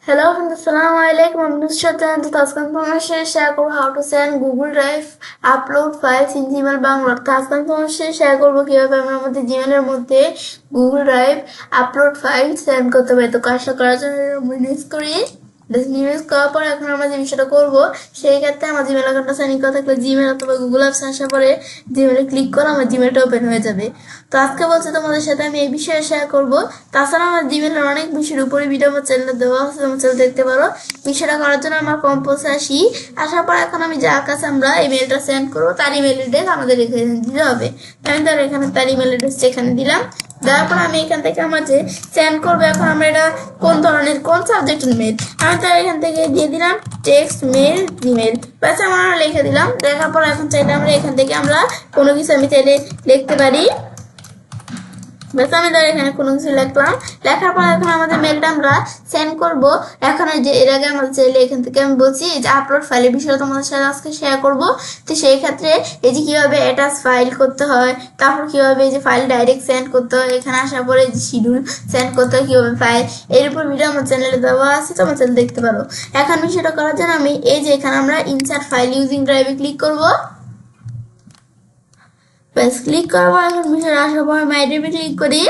Hello and Assalamu alaikum. I'm Nusrat and আজকে তোমার সাথে শেয়ার করব how to send Google Drive upload files in Gmail Bangla. আজকে তোমার সাথে শেয়ার করব কিভাবে আমরা আমাদের Gmail এর মধ্যে Google Drive upload files send করতে পারি। তো কাজটা করার জন্য মিনিস করি নিউজ করার পর এখন আমরা যে বিষয়টা করবো সেই ক্ষেত্রে আমার জিমেল অ্যাকাউন্টটা সাইন করা থাকলে জিমেল অথবা গুগল অ্যাপস আসার পরে জিমেলে ক্লিক করে আমার জিমেলটা ওপেন হয়ে যাবে। তো আজকে বলছি তোমাদের সাথে আমি এই বিষয়ে শেয়ার করবো। তাছাড়া আমার জিমেলের অনেক বিষয়ের উপরে ভিডিও আমার চ্যানেলে দেওয়া আছে, তোমার চ্যানেল দেখতে পারো। বিষয়টা করার জন্য আমার কম্পোজে আসার পর এখন আমি যার কাছে আমরা ইমেলটা সেন্ড করবো তার ইমেল অ্যাড্রেস আমাদের এখানে দিতে হবে। আমি ধরো এখানে তার ইমেল অ্যাড্রেসটা এখানে দিলাম। দেওয়ার পর আমি এখান থেকে আমার যে সেন্ড করবো এখন আমরা এটা কোন ধরনের কোন সাবজেক্টের মেল আমি তার এখান থেকে দিয়ে দিলাম টেক্সট মেল জিমেল ব্যাস আমরা লিখে দিলাম। লেখার পর এখন চাইলে আমরা এখান থেকে আমরা কোনো কিছু আমি চাইলে লিখতে পারি। ব্যাস আমি ধর এখানে কোনো কিছু লিখলাম। লেখার পর এখন আমাদের মেলটা আমরা সেন্ড করব। এখন যে এর আগে আমাদের চাইলে এখান থেকে আমি বলছি যে আপলোড ফাইলের বিষয়ে তোমাদের সাথে আজকে শেয়ার করব। তো সেই ক্ষেত্রে এই যে কিভাবে অ্যাটাচ ফাইল করতে হয়, তারপর কিভাবে এই যে ফাইল ডাইরেক্ট সেন্ড করতে হয়, এখানে আসার পরে যে শিডিউল সেন্ড করতে হয় কিভাবে ফাইল, এর উপর ভিডিও আমার চ্যানেলে দেওয়া আছে, তোমার চ্যানেল দেখতে পারো। এখন বিষয়টা করার জন্য আমি এই যে এখানে আমরা ইনসার্ট ফাইল ইউজিং ড্রাইভে ক্লিক করব। ব্যাস ক্লিক করবো। এখন বিষয় আসার পর মাই ড্রাইভে ক্লিক করি।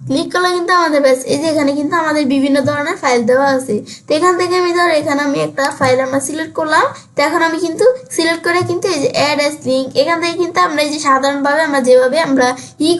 ক্লিক করলে কিন্তু আমাদের ব্যাস এই যে এখানে কিন্তু আমাদের বিভিন্ন ধরনের ফাইল দেওয়া আছে। তো এখান থেকে আমি ধর এখানে আমি একটা ফাইল আমরা সিলেক্ট করলাম। তো এখন আমি কিন্তু সিলেক্ট করে কিন্তু এই যে অ্যাড এস লিঙ্ক এখান থেকে কিন্তু আমরা এই যে সাধারণভাবে আমরা যেভাবে আমরা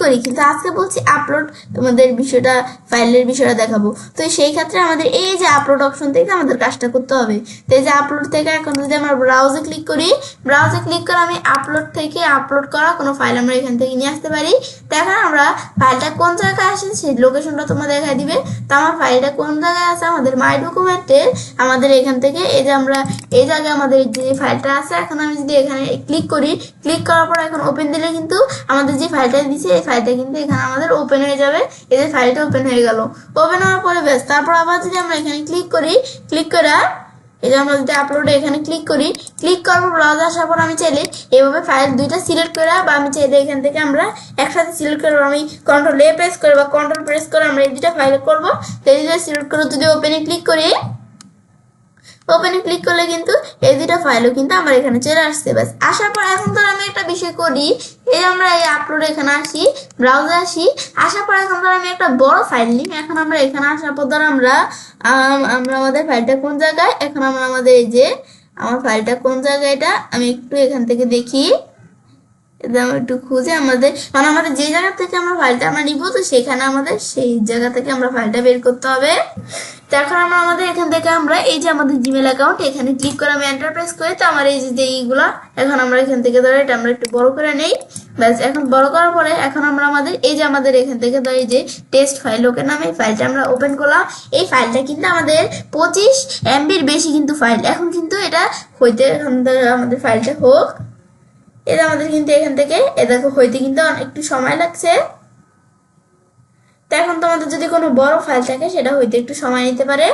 করি, কিন্তু আজকে বলছি আপলোড আমাদের বিষয়টা ফাইলের বিষয়টা দেখাবো। তো সেই ক্ষেত্রে আমাদের এই যে আপলোড অপশন থেকে আমাদের কাজটা করতে হবে। তো এই যে আপলোড থেকে এখন যদি আমরা ব্রাউজে ক্লিক করি, ব্রাউজে ক্লিক করে আমি আপলোড থেকে আপলোড করা কোনো ফাইল আমরা এখান থেকে নিয়ে আসতে পারি। তো এখন আমরা ফাইলটা কোন জায়গায় আসে সেই লোকেশনটা তোমার দেখা দিবে। তো আমার ফাইলটা কোন জায়গায় আছে আমাদের মাই ডকুমেন্টে আমাদের এখান থেকে এই যে আমরা এই জায়গায় আমাদের যে ফাইলটা আছে। এখন আমি যদি এখানে ক্লিক করি, ক্লিক করার পর এখন ওপেন দিলে কিন্তু আমাদের যে ফাইলটা দিচ্ছে এই ফাইলটা কিন্তু এখানে আমাদের ওপেন হয়ে যাবে। এই যে ফাইলটা ওপেন হয়ে গেল। ওপেন হওয়ার পরে ব্যাস তারপর আবার যদি আমরা এখানে ক্লিক করি, ক্লিক করে এই যে আমরা যদি আপলোডে এখানে ক্লিক করি, ক্লিক করবো ব্রাউজার আসার পর আমি চাইলে এইভাবে ফাইল দুইটা সিলেক্ট করে বা আমি চাইলে এখান থেকে আমরা একসাথে সিলেক্ট করবো। আমি কন্ট্রোল এ প্রেস করে বা কন্ট্রোল প্রেস করে আমরা এই দুটা ফাইল করবো। তো এই দুটো সিলেক্ট করে যদি ওপেনে ক্লিক করি, ওপেনে ক্লিক করলে কিন্তু এই দুটা ফাইলও কিন্তু আমার এখানে চলে আসছে। ব্যাস আসার পর এখন ধর আমি একটা বিষয় করি, এই আমরা এই আপলোড এখানে আসি, ব্রাউজার আসার পর এখন ধর আমি একটা বড় ফাইল নিই। এখন আমরা এখানে আসার পর ধর আমরা আমাদের ফাইলটা কোন জায়গায়, এখন আমরা আমাদের এই যে আমার ফাইলটা কোন জায়গায় এটা আমি একটু এখান থেকে দেখি, একটু খুঁজে আমাদের মানে আমাদের যে জায়গা থেকে আমরা ফাইলটা আমরা নিব, তো সেখানে আমাদের সেই জায়গা থেকে আমরা ফাইলটা বের করতে হবে। তো এখন আমরা আমাদের এখান থেকে আমরা এই যে আমাদের জিমেল অ্যাকাউন্ট এখানে ক্লিক করে আমি এন্টার প্রেস করি। তো আমার এই যে এইগুলা এখন আমরা এখান থেকে ধরে এটা আমরা একটু বড় করে নেই। ব্যাস এখন বড় করার পরে এখন আমরা আমাদের এই যে আমাদের এখান থেকে ধরে এই যে টেস্ট ফাইল ওকে নামে এই ফাইলটা আমরা ওপেন করলাম। এই ফাইলটা কিন্তু আমাদের 25 MBর বেশি কিন্তু ফাইল। এখন কিন্তু এটা হইতে আমাদের ফাইলটা হোক, এটা আমাদের কিন্তু এখান থেকে দেখো হইতে কিন্তু একটু সময় লাগছে। তো এখন তোমাদের যদি কোনো বড় ফাইল থাকে সেটা হইতে একটু সময় নিতে পারে।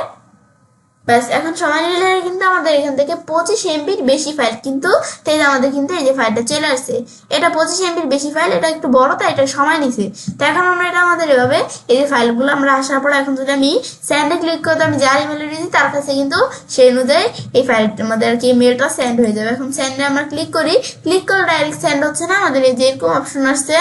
ব্যাস এখন সময় নিলে কিন্তু আমাদের এখান থেকে 25 MBর বেশি ফাইল কিন্তু তাই আমাদের কিন্তু এই যে ফাইলটা চলে আসছে। এটা 25 MBর বেশি ফাইল, এটা একটু বড় তাই এটা সময় নিছে। তো এখন আমরা এটা আমাদের এভাবে এই যে ফাইলগুলো আমরা আসার পর এখন যদি আমি সেন্ডে ক্লিক করতে আমি যার ইমেল দিই তার কাছে কিন্তু সেই অনুযায়ী এই ফাইলটা আমাদের আর কি মেলটা সেন্ড হয়ে যাবে। এখন সেন্ডে আমরা ক্লিক করি, ক্লিক করে ডাইরেক্ট সেন্ড হচ্ছে না, আমাদের এই যে এরকম অপশন আসছে।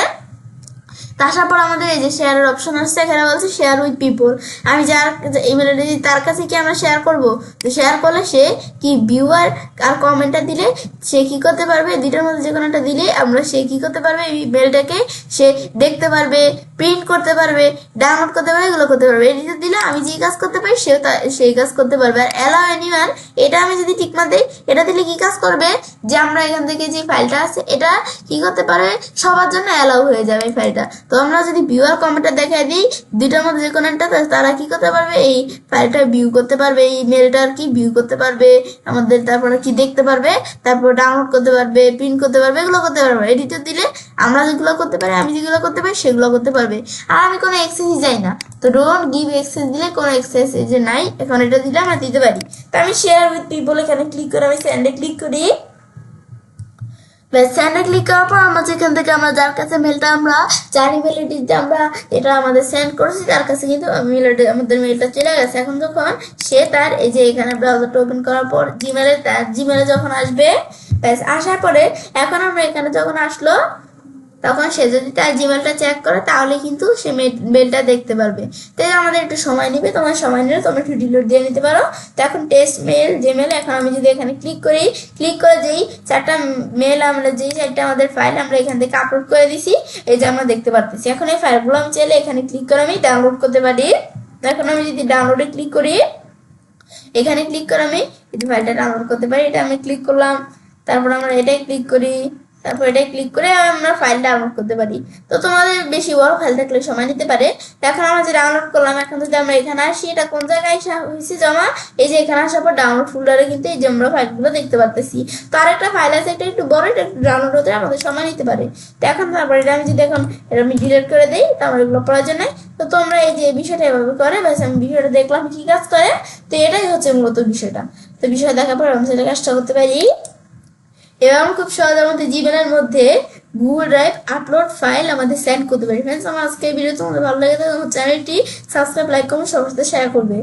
আসার পর আমাদের এই যে শেয়ারের অপশন আসছে, এখানে বলছে শেয়ার উইথ পিপল। আমি যার ইমেল আইডি তার কাছে কি আমরা শেয়ার করব, তো শেয়ার করলে সে কি ভিউয়ার আর কমেন্টটা দিলে সে কি করতে পারবে, দুইটার মধ্যে যে কোনো একটা দিলে আমরা সে কি করতে পারবে এই মেলটাকে সে দেখতে পারবে, প্রিন্ট করতে পারবে, ডাউনলোড করতে পারবে, এগুলো করতে পারবে। এডিটর দিলে আমি যে কাজ করতে পারি সেও সেই কাজ করতে পারবে। আর অ্যালাউ এনিওয়ান এটা আমি যদি ঠিক না দিই, এটা দিলে কি কাজ করবে যে আমরা এখান থেকে যে ফাইলটা আছে এটা কি করতে পারবে সবার জন্য অ্যালাউ হয়ে যাবে এই ফাইলটা। তো আমরা যদি ভিউয়ার কমেন্টটা দেখাই দিই দুইটার মধ্যে যে কোনো একটা, তারা কি করতে পারবে এই ফাইলটা ভিউ করতে পারবে, এই মেলটা আর কি ভিউ করতে পারবে আমাদের, তারপরে কি দেখতে পারবে, তারপর ডাউনলোড করতে পারবে, প্রিন্ট করতে পারবে, এগুলো করতে পারবে। এডিটর দিলে আমরা যেগুলো করতে পারি, আমি যেগুলো করতে পারি সেগুলো করতে পারবে। আর আমি কোনো এক্সেসই যাই না, তো ডোন্ট গিভ এক্সেস দিলে কোনো এক্সেস যে নাই, এখন এটা দিলে আমরা দিতে পারি। তো আমি শেয়ার উইথ পিপল এখানে ক্লিক করে আমি সেন্ডে ক্লিক করি। সেন্ডে ক্লিক করার পর আমরা যেখান থেকে আমরা যার কাছে মেলটা আমরা যার ইমেলটি আমরা এটা আমাদের সেন্ড করেছি তার কাছে কিন্তু আমাদের মেলটা চলে গেছে। এখন যখন সে তার এই যে এখানে ব্রাউজারটা ওপেন করার পর জিমেলে যখন আসবে, ব্যাস আসার পরে এখন আমরা এখানে যখন আসলো তখন সে যদি তার জিমেলটা চেক করে তাহলে কিন্তু সে মেলটা দেখতে পারবে। তাই আমাদের একটু সময় নেবে, তোমার সময় নিলে তোমরা একটু ডিলিট দিয়ে নিতে পারো। তো এখন টেস্ট মেল জিমেল, এখন আমি যদি এখানে ক্লিক করে যেই চারটা মেল আমরা যেই চারটা আমাদের ফাইল আমরা এখান থেকে আপলোড করে দিছি এই যে আমরা দেখতে পারতেছি। এখন এই ফাইলগুলো আমি চাইলে এখানে ক্লিক করে আমি ডাউনলোড করতে পারি। এখন আমি যদি ডাউনলোডে ক্লিক করি, এখানে ক্লিক করে আমি এই ফাইলটা ডাউনলোড করতে পারি। এটা আমি ক্লিক করলাম, তারপর আমরা এটাই ক্লিক করি, তারপর এটাই ক্লিক করে আমরা ফাইল ডাউনলোড করতে পারি। তো তোমাদের বেশি বড় ফাইল থাকলে সময় নিতে পারে। এখন আমরা যে ডাউনলোড করলাম, এখন যদি আমরা এখানে আসি এটা কোন জায়গায় হয়েছে জমা, এই যে এখানে আসার পর ডাউনলোড ফোল্ডারে কিন্তু এই যে আমরা ফাইলগুলো দেখতে পারতেছি। তো আরেকটা ফাইল আছে, এটা একটু বড়, এটা একটু ডাউনলোড হতে আমাদের সময় নিতে পারে। তো এখন তারপর এটা আমি যদি এখন এটা আমি ডিলিট করে দিই, তো আমার এগুলো প্রয়োজন নেই। তো তোমরা এই যে বিষয়টা এভাবে করে, ব্যাস আমি বিষয়টা দেখলাম কি কাজ করে। তো এটাই হচ্ছে মূলত বিষয়টা। তো বিষয় দেখার পর আমি সেটা কাজটা করতে পারি। এবার আমরা খুব সহজের মধ্যে জিমেলের মধ্যে গুগল ড্রাইভ আপলোড ফাইল আমাদের সেন্ড করতে পারি। ফ্রেন্ডস, আমার আজকে এই ভিডিও তোমাদের ভালো লাগে তাহলে আমার চ্যানেলটি সাবস্ক্রাইব, লাইক, কমেন্ট সবার সাথে শেয়ার করবে।